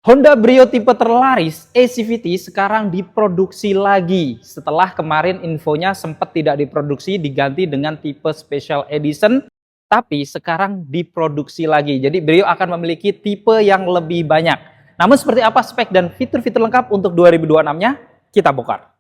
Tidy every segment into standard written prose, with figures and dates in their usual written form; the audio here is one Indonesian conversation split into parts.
Honda Brio tipe terlaris e-CVT sekarang diproduksi lagi. Setelah kemarin infonya sempat tidak diproduksi, diganti dengan tipe Special Edition, tapi sekarang diproduksi lagi. Jadi Brio akan memiliki tipe yang lebih banyak. Namun seperti apa spek dan fitur-fitur lengkap untuk 2026-nya? Kita bongkar.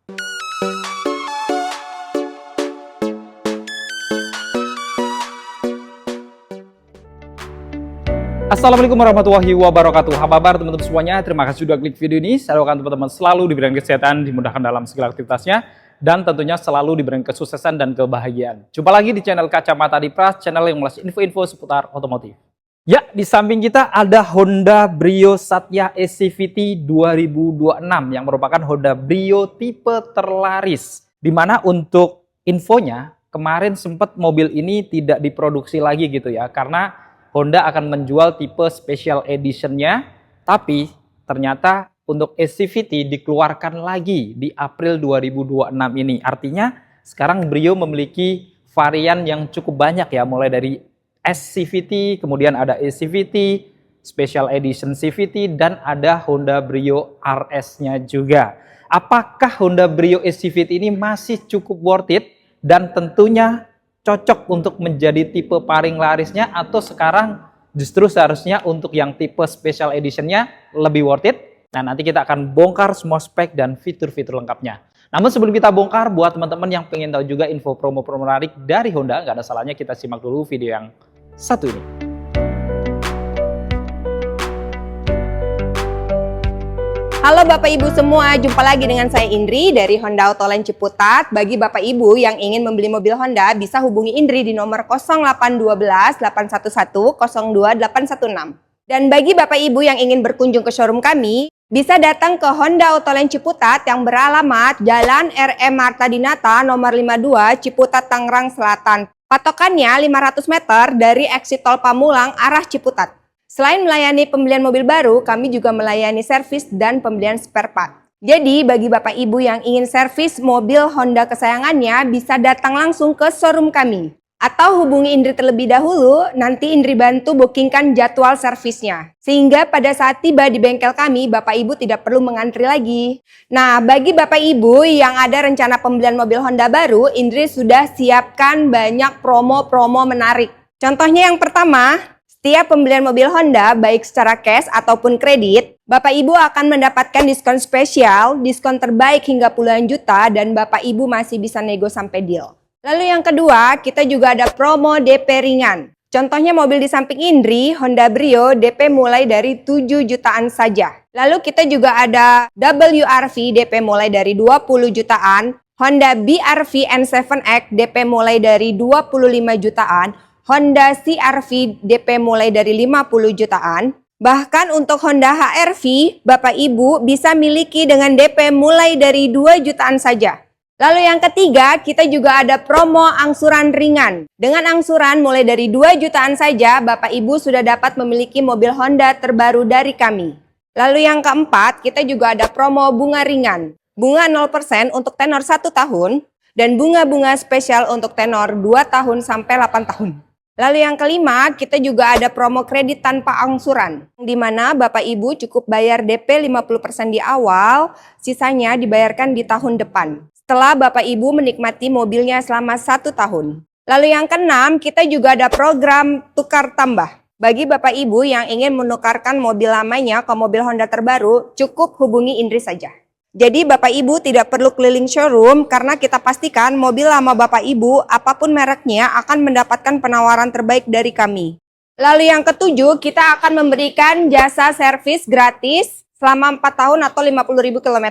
Assalamualaikum warahmatullahi wabarakatuh. Apa kabar teman-teman semuanya? Terima kasih sudah klik video ini. Saya doakan teman-teman selalu diberikan kesehatan, dimudahkan dalam segala aktivitasnya, dan tentunya selalu diberikan kesuksesan dan kebahagiaan. Jumpa lagi di channel Kacamata Adipras, channel yang mengulas info-info seputar otomotif. Ya, di samping kita ada Honda Brio Satya e-CVT 2026 yang merupakan Honda Brio tipe terlaris. Dimana untuk infonya, kemarin sempat mobil ini tidak diproduksi lagi gitu ya, karena Honda akan menjual tipe Special Edition-nya, tapi ternyata untuk e-CVT dikeluarkan lagi di April 2026 ini. Artinya sekarang Brio memiliki varian yang cukup banyak ya, mulai dari S-CVT, kemudian ada e-CVT, Special Edition CVT, dan ada Honda Brio RS-nya juga. Apakah Honda Brio e-CVT ini masih cukup worth it dan tentunya cocok untuk menjadi tipe paling larisnya, atau sekarang justru seharusnya untuk yang tipe Special Edition-nya lebih worth it? Nah, nanti kita akan bongkar semua spek dan fitur-fitur lengkapnya. Namun sebelum kita bongkar, buat teman-teman yang pengen tahu juga info promo-promo menarik dari Honda, nggak ada salahnya kita simak dulu video yang satu ini. Halo Bapak Ibu semua, jumpa lagi dengan saya Indri dari Honda Autoland Ciputat. Bagi Bapak Ibu yang ingin membeli mobil Honda, bisa hubungi Indri di nomor 0812 811 02816. Dan bagi Bapak Ibu yang ingin berkunjung ke showroom kami, bisa datang ke Honda Autoland Ciputat yang beralamat Jalan R.M. Marta Dinata nomor 52 Ciputat, Tangerang Selatan. Patokannya 500 meter dari exit tol Pamulang arah Ciputat. Selain melayani pembelian mobil baru, kami juga melayani servis dan pembelian spare part. Jadi, bagi Bapak Ibu yang ingin servis mobil Honda kesayangannya, bisa datang langsung ke showroom kami. Atau hubungi Indri terlebih dahulu, nanti Indri bantu bookingkan jadwal servisnya. Sehingga pada saat tiba di bengkel kami, Bapak Ibu tidak perlu mengantri lagi. Nah, bagi Bapak Ibu yang ada rencana pembelian mobil Honda baru, Indri sudah siapkan banyak promo-promo menarik. Contohnya yang pertama, setiap pembelian mobil Honda, baik secara cash ataupun kredit, Bapak Ibu akan mendapatkan diskon spesial, diskon terbaik hingga puluhan juta, dan Bapak Ibu masih bisa nego sampai deal. Lalu yang kedua, kita juga ada promo DP ringan. Contohnya mobil di samping Indri, Honda Brio, DP mulai dari 7 jutaan saja. Lalu kita juga ada WRV, DP mulai dari 20 jutaan, Honda BRV N7X, DP mulai dari 25 jutaan, Honda CR-V DP mulai dari 50 jutaan. Bahkan untuk Honda HR-V, Bapak Ibu bisa miliki dengan DP mulai dari 2 jutaan saja. Lalu yang ketiga, kita juga ada promo angsuran ringan. Dengan angsuran mulai dari 2 jutaan saja, Bapak Ibu sudah dapat memiliki mobil Honda terbaru dari kami. Lalu yang keempat, kita juga ada promo bunga ringan. Bunga 0% untuk tenor 1 tahun, dan bunga-bunga spesial untuk tenor 2 tahun sampai 8 tahun. Lalu yang kelima, kita juga ada promo kredit tanpa angsuran, di mana Bapak Ibu cukup bayar DP 50% di awal, sisanya dibayarkan di tahun depan, setelah Bapak Ibu menikmati mobilnya selama 1 tahun. Lalu yang keenam, kita juga ada program tukar tambah. Bagi Bapak Ibu yang ingin menukarkan mobil lamanya ke mobil Honda terbaru, cukup hubungi Indri saja. Jadi Bapak Ibu tidak perlu keliling showroom karena kita pastikan mobil lama Bapak Ibu apapun mereknya akan mendapatkan penawaran terbaik dari kami. Lalu yang ketujuh, kita akan memberikan jasa servis gratis selama 4 tahun atau 50.000 km.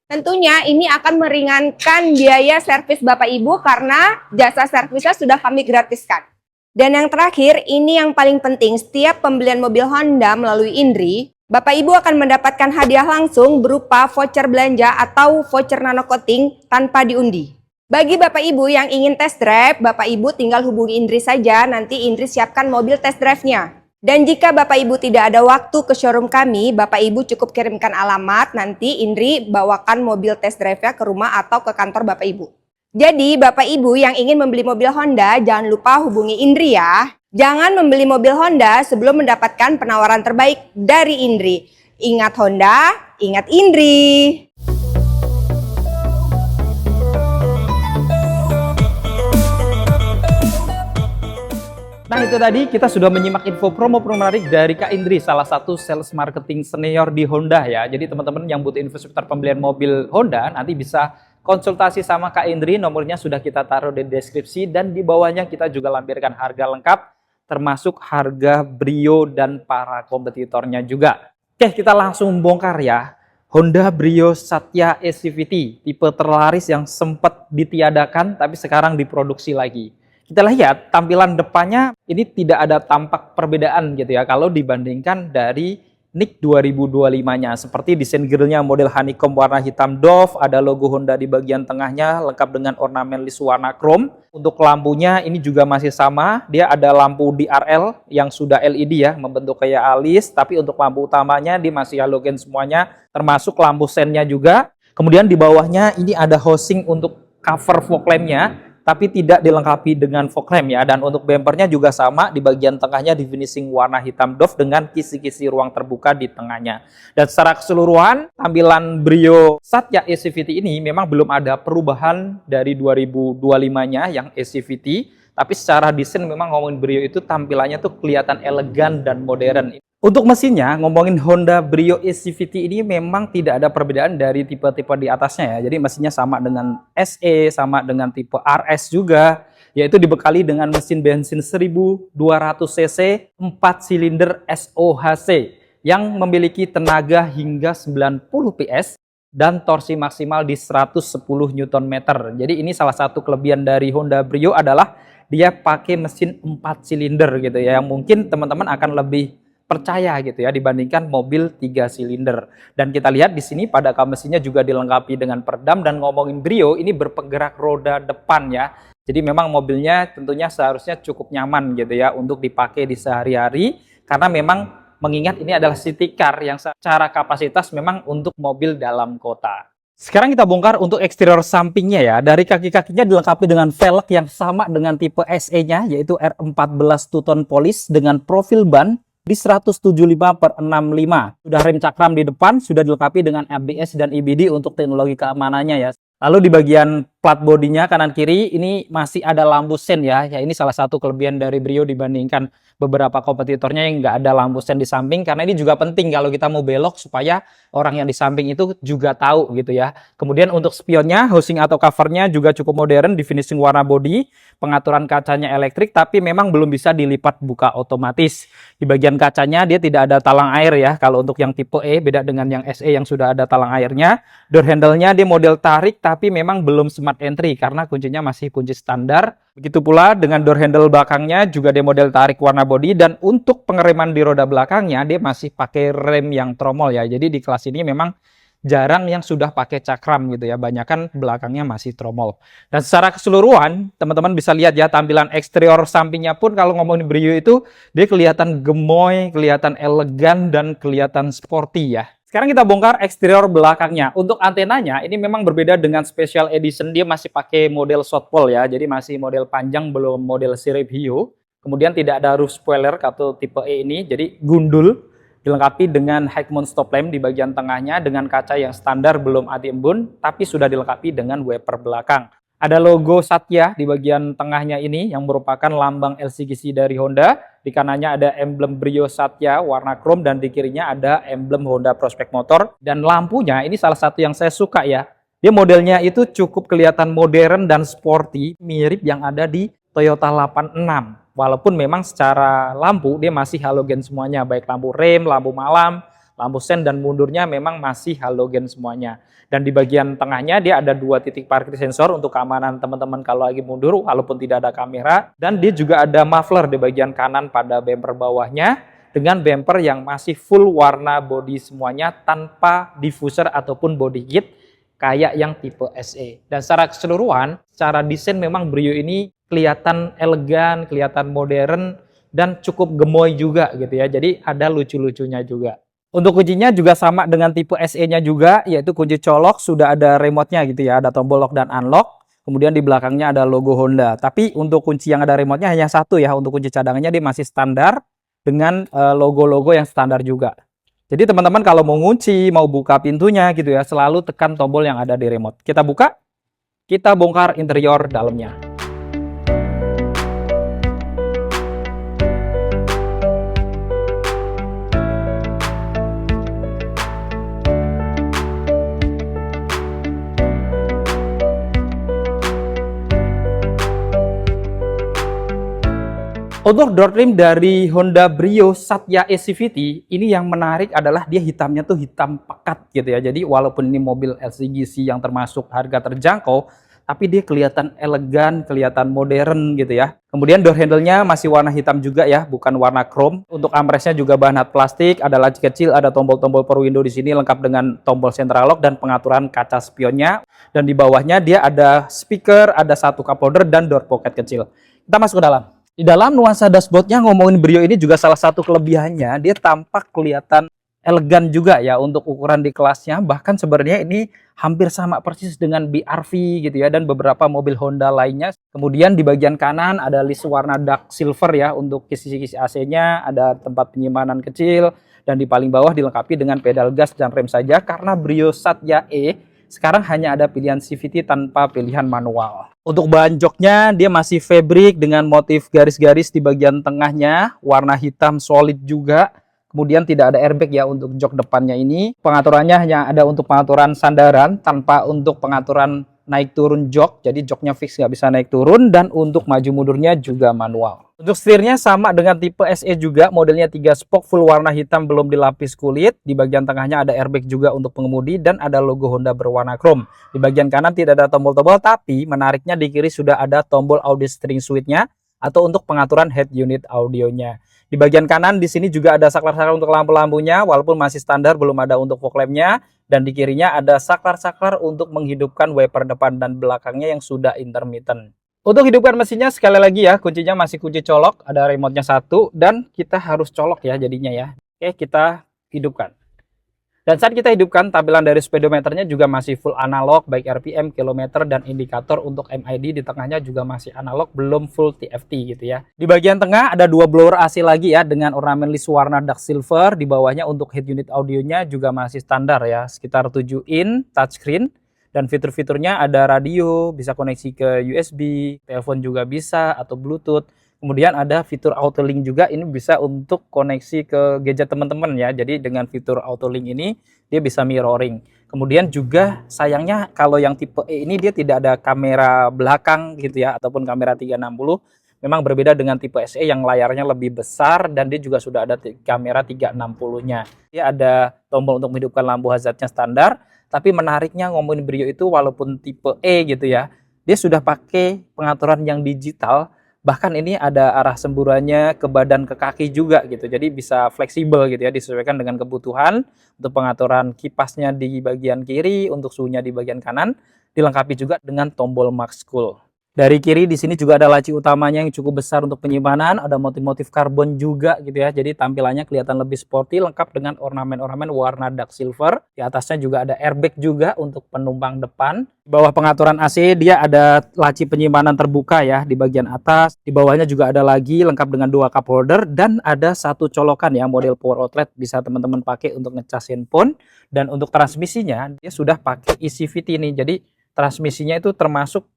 Tentunya ini akan meringankan biaya servis Bapak Ibu karena jasa servisnya sudah kami gratiskan. Dan yang terakhir, ini yang paling penting, setiap pembelian mobil Honda melalui Indri, Bapak Ibu akan mendapatkan hadiah langsung berupa voucher belanja atau voucher nano coating tanpa diundi. Bagi Bapak Ibu yang ingin test drive, Bapak Ibu tinggal hubungi Indri saja, nanti Indri siapkan mobil test drive-nya. Dan jika Bapak Ibu tidak ada waktu ke showroom kami, Bapak Ibu cukup kirimkan alamat, nanti Indri bawakan mobil test drive-nya ke rumah atau ke kantor Bapak Ibu. Jadi Bapak Ibu yang ingin membeli mobil Honda, jangan lupa hubungi Indri ya. Jangan membeli mobil Honda sebelum mendapatkan penawaran terbaik dari Indri. Ingat Honda, ingat Indri. Nah itu tadi kita sudah menyimak info promo-promo menarik dari Kak Indri, salah satu sales marketing senior di Honda ya. Jadi teman-teman yang butuh info seputar pembelian mobil Honda nanti bisa konsultasi sama Kak Indri, nomornya sudah kita taruh di deskripsi dan di bawahnya kita juga lampirkan harga lengkap termasuk harga Brio dan para kompetitornya juga. Oke, kita langsung bongkar ya. Honda Brio Satya SCVT, tipe terlaris yang sempat ditiadakan tapi sekarang diproduksi lagi. Kita lihat tampilan depannya ini tidak ada tampak perbedaan gitu ya kalau dibandingkan dari NIK 2025-nya. Seperti desain grillnya model honeycomb warna hitam doff, ada logo Honda di bagian tengahnya lengkap dengan ornamen list warna chrome. Untuk lampunya ini juga masih sama, dia ada lampu DRL yang sudah LED ya, membentuk kayak alis, tapi untuk lampu utamanya dia masih halogen semuanya, termasuk lampu sennya juga. Kemudian di bawahnya ini ada housing untuk cover fog lampnya, tapi tidak dilengkapi dengan fog lamp ya. Dan untuk bempernya juga sama, di bagian tengahnya di finishing warna hitam doff dengan kisi-kisi ruang terbuka di tengahnya. Dan secara keseluruhan tampilan Brio Satya SCVT ini memang belum ada perubahan dari 2025-nya yang SCVT, tapi secara desain memang ngomongin Brio itu tampilannya tuh kelihatan elegan dan modern. Untuk mesinnya, ngomongin Honda Brio SCVT ini memang tidak ada perbedaan dari tipe-tipe di atasnya ya. Jadi mesinnya sama dengan SE, sama dengan tipe RS juga, yaitu dibekali dengan mesin bensin 1200 cc 4 silinder SOHC yang memiliki tenaga hingga 90 PS dan torsi maksimal di 110 Nm. Jadi ini salah satu kelebihan dari Honda Brio adalah dia pakai mesin 4 silinder gitu ya, yang mungkin teman-teman akan lebih percaya gitu ya dibandingkan mobil 3 silinder. Dan kita lihat di sini pada mesinnya juga dilengkapi dengan peredam, dan ngomongin Brio ini berpenggerak roda depan ya. Jadi memang mobilnya tentunya seharusnya cukup nyaman gitu ya untuk dipakai di sehari-hari, karena memang mengingat ini adalah city car yang secara kapasitas memang untuk mobil dalam kota. Sekarang kita bongkar untuk eksterior sampingnya ya. Dari kaki-kakinya dilengkapi dengan velg yang sama dengan tipe SE-nya, yaitu R14 two-tone polish dengan profil ban di 175/65. Sudah rem cakram di depan, sudah dilengkapi dengan ABS dan EBD untuk teknologi keamanannya ya. Lalu di bagian plat bodinya kanan kiri ini masih ada lampu sen ya. Ya ini salah satu kelebihan dari Brio dibandingkan beberapa kompetitornya yang nggak ada lampu sen di samping, karena ini juga penting kalau kita mau belok supaya orang yang di samping itu juga tahu gitu ya. Kemudian untuk spionnya, housing atau covernya juga cukup modern di finishing warna body, pengaturan kacanya elektrik tapi memang belum bisa dilipat buka otomatis. Di bagian kacanya dia tidak ada talang air ya. Kalau untuk yang tipe E beda dengan yang SE yang sudah ada talang airnya. Door handle-nya dia model tarik tapi memang belum smart entry karena kuncinya masih kunci standar. Begitu pula dengan door handle belakangnya juga dia model tarik warna body, dan untuk pengereman di roda belakangnya dia masih pakai rem yang tromol ya. Jadi di kelas ini memang jarang yang sudah pakai cakram gitu ya, banyakan belakangnya masih tromol. Dan secara keseluruhan teman-teman bisa lihat ya tampilan eksterior sampingnya pun kalau ngomongin Brio itu dia kelihatan gemoy, kelihatan elegan dan kelihatan sporty ya. Sekarang kita bongkar eksterior belakangnya. Untuk antenanya ini memang berbeda dengan Special Edition, dia masih pakai model shotpole ya, jadi masih model panjang, belum model sirip hiu. Kemudian tidak ada roof spoiler atau tipe E ini, jadi gundul. Dilengkapi dengan high mount stop lamp di bagian tengahnya dengan kaca yang standar belum anti-embun, tapi sudah dilengkapi dengan wiper belakang. Ada logo Satya di bagian tengahnya ini yang merupakan lambang LCGC dari Honda. Di kanannya ada emblem Brio Satya warna chrome, dan di kirinya ada emblem Honda Prospect Motor. Dan lampunya ini salah satu yang saya suka ya. Dia modelnya itu cukup kelihatan modern dan sporty, mirip yang ada di Toyota 86. Walaupun memang secara lampu dia masih halogen semuanya, baik lampu rem, lampu malam, lampu sen, dan mundurnya memang masih halogen semuanya. Dan di bagian tengahnya dia ada 2 titik parkir sensor untuk keamanan teman-teman kalau lagi mundur walaupun tidak ada kamera. Dan dia juga ada muffler di bagian kanan pada bumper bawahnya dengan bumper yang masih full warna body semuanya tanpa diffuser ataupun body kit kayak yang tipe SE. Dan secara keseluruhan, secara desain memang Brio ini kelihatan elegan, kelihatan modern, dan cukup gemoy juga gitu ya. Jadi ada lucu-lucunya juga. Untuk kuncinya juga sama dengan tipe SE-nya juga, yaitu kunci colok, sudah ada remote-nya gitu ya, ada tombol lock dan unlock. Kemudian di belakangnya ada logo Honda. Tapi untuk kunci yang ada remote-nya hanya satu ya, untuk kunci cadangannya dia masih standar dengan logo-logo yang standar juga. Jadi teman-teman kalau mau ngunci, mau buka pintunya gitu ya, selalu tekan tombol yang ada di remote. Kita buka, kita bongkar interior dalamnya. Untuk door trim dari Honda Brio Satya SCVT, ini yang menarik adalah dia hitamnya tuh hitam pekat gitu ya. Jadi walaupun ini mobil LCGC yang termasuk harga terjangkau, tapi dia kelihatan elegan, kelihatan modern gitu ya. Kemudian door handle-nya masih warna hitam juga ya, bukan warna chrome. Untuk armrest-nya juga bahan hard plastik, ada laci kecil, ada tombol-tombol power window di sini lengkap dengan tombol central lock dan pengaturan kaca spionnya. Dan di bawahnya dia ada speaker, ada satu cup holder dan door pocket kecil. Kita masuk ke dalam. Di dalam nuansa dashboardnya, ngomongin Brio ini juga salah satu kelebihannya, dia tampak kelihatan elegan juga ya untuk ukuran di kelasnya. Bahkan sebenarnya ini hampir sama persis dengan BRV gitu ya, dan beberapa mobil Honda lainnya. Kemudian di bagian kanan ada list warna dark silver ya untuk kisi-kisi AC-nya, ada tempat penyimpanan kecil, dan di paling bawah dilengkapi dengan pedal gas dan rem saja karena Brio Satya E sekarang hanya ada pilihan CVT tanpa pilihan manual. Untuk bahan joknya dia masih fabric dengan motif garis-garis di bagian tengahnya, warna hitam solid juga. Kemudian tidak ada airbag ya untuk jok depannya ini. Pengaturannya hanya ada untuk pengaturan sandaran tanpa untuk pengaturan naik turun jok. Jadi joknya fix nggak bisa naik turun, dan untuk maju mundurnya juga manual. Untuk setirnya sama dengan tipe SE juga, modelnya 3 spoke full warna hitam belum dilapis kulit. Di bagian tengahnya ada airbag juga untuk pengemudi dan ada logo Honda berwarna chrome. Di bagian kanan tidak ada tombol-tombol, tapi menariknya di kiri sudah ada tombol audio steering switch-nya atau untuk pengaturan head unit audionya. Di bagian kanan di sini juga ada saklar-saklar untuk lampu-lampunya, walaupun masih standar, belum ada untuk fog lamp-nya. Dan di kirinya ada saklar-saklar untuk menghidupkan wiper depan dan belakangnya yang sudah intermittent. Untuk hidupkan mesinnya sekali lagi ya, kuncinya masih kunci colok, ada remote-nya satu, dan kita harus colok ya jadinya ya. Oke, kita hidupkan. Dan saat kita hidupkan, tampilan dari speedometernya juga masih full analog, baik RPM, kilometer, dan indikator untuk MID di tengahnya juga masih analog, belum full TFT gitu ya. Di bagian tengah ada dua blower AC lagi ya, dengan ornamen list warna dark silver. Di bawahnya untuk head unit audionya juga masih standar ya, sekitar 7 in touchscreen. Dan fitur-fiturnya ada radio, bisa koneksi ke USB, telepon juga bisa, atau Bluetooth. Kemudian ada fitur auto link juga, ini bisa untuk koneksi ke gadget teman-teman ya. Jadi dengan fitur auto link ini dia bisa mirroring. Kemudian juga sayangnya kalau yang tipe E ini dia tidak ada kamera belakang gitu ya, ataupun kamera 360. Memang berbeda dengan tipe SE yang layarnya lebih besar dan dia juga sudah ada kamera 360-nya. Dia ada tombol untuk menghidupkan lampu hazardnya standar, tapi menariknya ngomongin Brio itu walaupun tipe E gitu ya, dia sudah pakai pengaturan yang digital. Bahkan ini ada arah semburannya ke badan ke kaki juga gitu. Jadi bisa fleksibel gitu ya, disesuaikan dengan kebutuhan. Untuk pengaturan kipasnya di bagian kiri, untuk suhunya di bagian kanan, dilengkapi juga dengan tombol max cool. Dari kiri di sini juga ada laci utamanya yang cukup besar untuk penyimpanan, ada motif-motif karbon juga gitu ya. Jadi tampilannya kelihatan lebih sporty, lengkap dengan ornamen-ornamen warna dark silver. Di atasnya juga ada airbag juga untuk penumpang depan. Di bawah pengaturan AC dia ada laci penyimpanan terbuka ya di bagian atas. Di bawahnya juga ada lagi lengkap dengan 2 cup holder dan ada satu colokan ya, model power outlet, bisa teman-teman pakai untuk ngecas handphone. Dan untuk transmisinya dia sudah pakai eCVT nih. Jadi transmisinya itu termasuk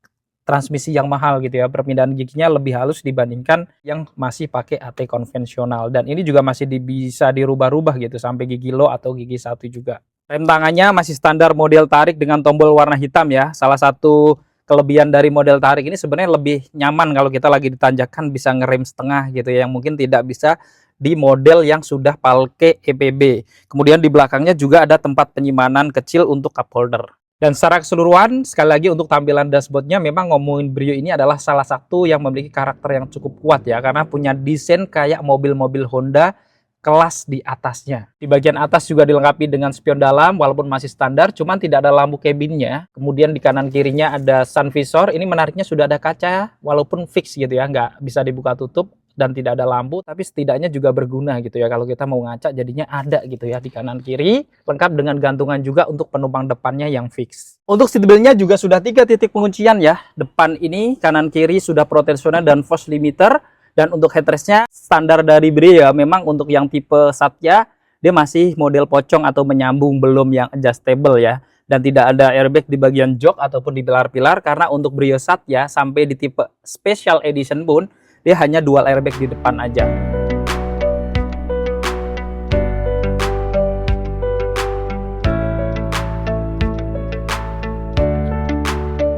transmisi yang mahal gitu ya, perpindahan giginya lebih halus dibandingkan yang masih pakai AT konvensional, dan ini juga masih bisa dirubah-rubah gitu sampai gigi low atau gigi 1 juga. Rem tangannya masih standar model tarik dengan tombol warna hitam ya. Salah satu kelebihan dari model tarik ini sebenarnya lebih nyaman kalau kita lagi ditanjakan, bisa ngerem setengah gitu ya, yang mungkin tidak bisa di model yang sudah pakai EPB. Kemudian di belakangnya juga ada tempat penyimpanan kecil untuk cup holder. Dan secara keseluruhan, sekali lagi untuk tampilan dashboardnya, memang ngomongin Brio ini adalah salah satu yang memiliki karakter yang cukup kuat ya, karena punya desain kayak mobil-mobil Honda kelas di atasnya. Di bagian atas juga dilengkapi dengan spion dalam, walaupun masih standar, cuman tidak ada lampu cabinnya. Kemudian di kanan kirinya ada sun visor, ini menariknya sudah ada kaca, walaupun fix gitu ya, nggak bisa dibuka tutup. Dan tidak ada lampu, tapi setidaknya juga berguna gitu ya, kalau kita mau ngaca jadinya ada gitu ya di kanan kiri, lengkap dengan gantungan juga untuk penumpang depannya yang fix. Untuk seatbeltnya juga sudah 3 titik penguncian ya, depan ini, kanan kiri sudah pro tensioner dan force limiter. Dan untuk headrestnya standar dari Brio ya, memang untuk yang tipe Satya dia masih model pocong atau menyambung, belum yang adjustable ya. Dan tidak ada airbag di bagian jok ataupun di pilar-pilar, karena untuk Brio Satya sampai di tipe Special Edition pun dia hanya dual airbag di depan aja.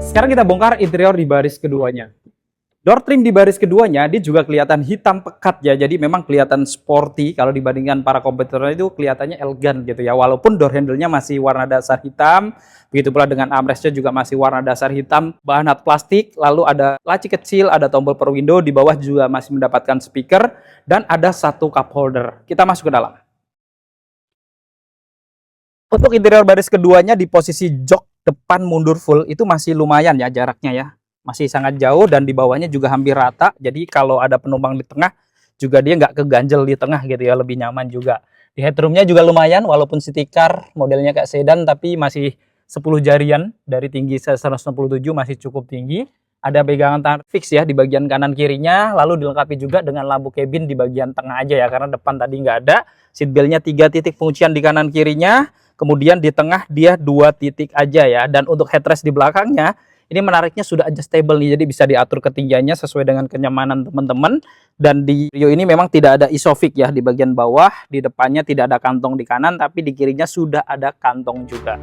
Sekarang kita bongkar interior di baris keduanya. Door trim di baris keduanya dia juga kelihatan hitam pekat ya, jadi memang kelihatan sporty kalau dibandingkan para kompetitornya itu kelihatannya elegan gitu ya. Walaupun door handle-nya masih warna dasar hitam, begitu pula dengan armrest-nya juga masih warna dasar hitam, bahan hat plastik, lalu ada laci kecil, ada tombol power window, di bawah juga masih mendapatkan speaker dan ada satu cup holder. Kita masuk ke dalam. Untuk interior baris keduanya di posisi jok depan mundur full itu masih lumayan ya jaraknya ya. Masih sangat jauh dan di bawahnya juga hampir rata. Jadi kalau ada penumpang di tengah juga dia nggak keganjel di tengah gitu ya, lebih nyaman juga. Di headroomnya juga lumayan walaupun city car modelnya kayak sedan tapi masih 10 jarian dari tinggi 167 masih cukup tinggi. Ada pegangan tangan fix ya di bagian kanan kirinya, lalu dilengkapi juga dengan lampu cabin di bagian tengah aja ya karena depan tadi nggak ada. Seatbeltnya 3 titik penguncian di kanan kirinya. Kemudian di tengah dia 2 titik aja ya. Dan untuk headrest di belakangnya, ini menariknya sudah adjustable nih. Jadi bisa diatur ketinggiannya sesuai dengan kenyamanan teman-teman. Dan di Brio ini memang tidak ada isofix ya di bagian bawah. Di depannya tidak ada kantong di kanan, tapi di kirinya sudah ada kantong juga.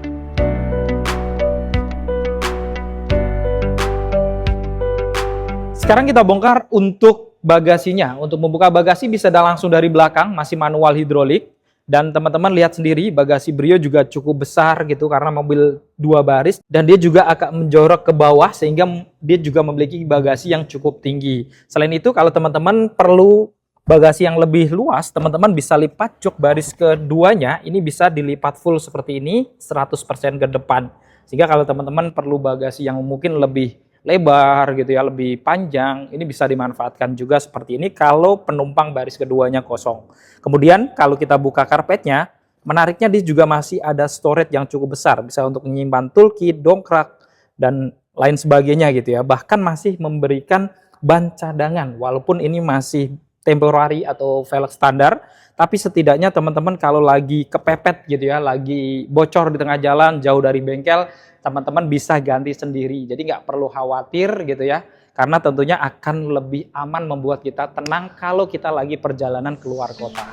Sekarang kita bongkar untuk bagasinya. Untuk membuka bagasi bisa langsung dari belakang, masih manual hidrolik. Dan teman-teman lihat sendiri bagasi Brio juga cukup besar gitu karena mobil 2 baris dan dia juga agak menjorok ke bawah sehingga dia juga memiliki bagasi yang cukup tinggi. Selain itu kalau teman-teman perlu bagasi yang lebih luas, teman-teman bisa lipat jok baris keduanya, ini bisa dilipat full seperti ini 100% ke depan. Sehingga kalau teman-teman perlu bagasi yang mungkin lebih lebar gitu ya, lebih panjang, ini bisa dimanfaatkan juga seperti ini kalau penumpang baris keduanya kosong. Kemudian kalau kita buka karpetnya, menariknya dia juga masih ada storage yang cukup besar, bisa untuk menyimpan toolkit, dongkrak, dan lain sebagainya gitu ya. Bahkan masih memberikan ban cadangan, walaupun ini masih temporary atau velg standar, tapi setidaknya teman-teman kalau lagi kepepet gitu ya, lagi bocor di tengah jalan, jauh dari bengkel, teman-teman bisa ganti sendiri. Jadi nggak perlu khawatir gitu ya, karena tentunya akan lebih aman membuat kita tenang kalau kita lagi perjalanan keluar kota.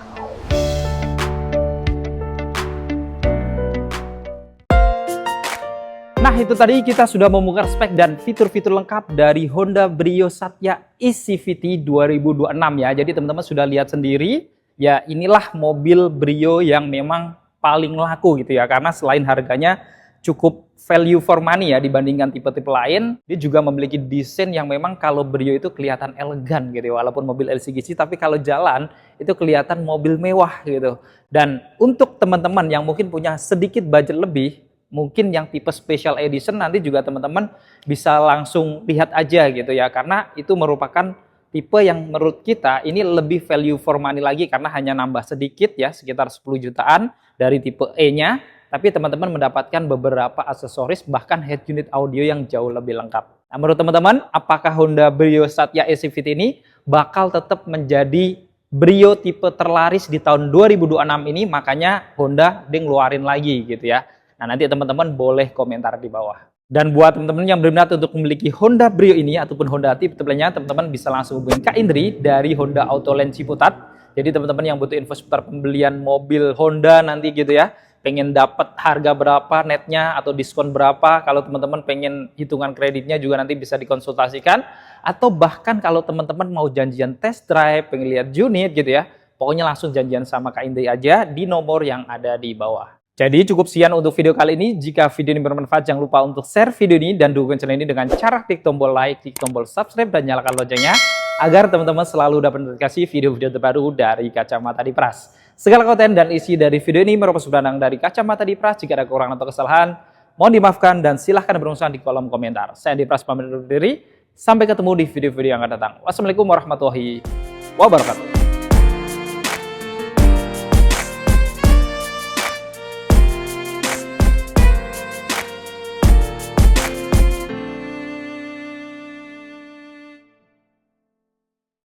Nah itu tadi kita sudah membongkar spek dan fitur-fitur lengkap dari Honda Brio Satya eCVT 2026 ya. Jadi teman-teman sudah lihat sendiri ya, inilah mobil Brio yang memang paling laku gitu ya, karena selain harganya cukup value for money ya dibandingkan tipe-tipe lain, dia juga memiliki desain yang memang kalau Brio itu kelihatan elegan gitu ya, walaupun mobil LCGC tapi kalau jalan itu kelihatan mobil mewah gitu. Dan untuk teman-teman yang mungkin punya sedikit budget lebih, mungkin yang tipe special edition nanti juga teman-teman bisa langsung lihat aja gitu ya, karena itu merupakan tipe yang menurut kita ini lebih value for money lagi karena hanya nambah sedikit ya, sekitar 10 jutaan dari tipe E-nya. Tapi teman-teman mendapatkan beberapa aksesoris bahkan head unit audio yang jauh lebih lengkap. Nah, menurut teman-teman, apakah Honda Brio Satya eCVT ini bakal tetap menjadi Brio tipe terlaris di tahun 2026 ini? Makanya Honda dia ngeluarin lagi gitu ya. Nah, nanti teman-teman boleh komentar di bawah. Dan buat teman-teman yang berminat untuk memiliki Honda Brio ini ataupun Honda tipe lainnya, teman-teman bisa langsung hubungi Kak Indri dari Honda Autoland Ciputat. Jadi teman-teman yang butuh info seputar pembelian mobil Honda nanti gitu ya, pengen dapat harga berapa netnya atau diskon berapa, kalau teman-teman pengen hitungan kreditnya juga nanti bisa dikonsultasikan, atau bahkan kalau teman-teman mau janjian test drive, pengen lihat unit gitu ya, pokoknya langsung janjian sama Kak Indri aja di nomor yang ada di bawah. Jadi cukup sekian untuk video kali ini. Jika video ini bermanfaat, jangan lupa untuk share video ini dan dukung channel ini dengan cara klik tombol like, klik tombol subscribe, dan nyalakan loncengnya agar teman-teman selalu dapat notifikasi video-video terbaru dari Kacamata di Pras. Segala konten dan isi dari video ini merupakan sumber dari Kacamata di Pras. Jika ada kekurangan atau kesalahan, mohon dimaafkan dan silahkan berusaha di kolom komentar. Saya Andi Pras pamit undur diri. Sampai ketemu di video-video yang akan datang. Wassalamualaikum warahmatullahi wabarakatuh.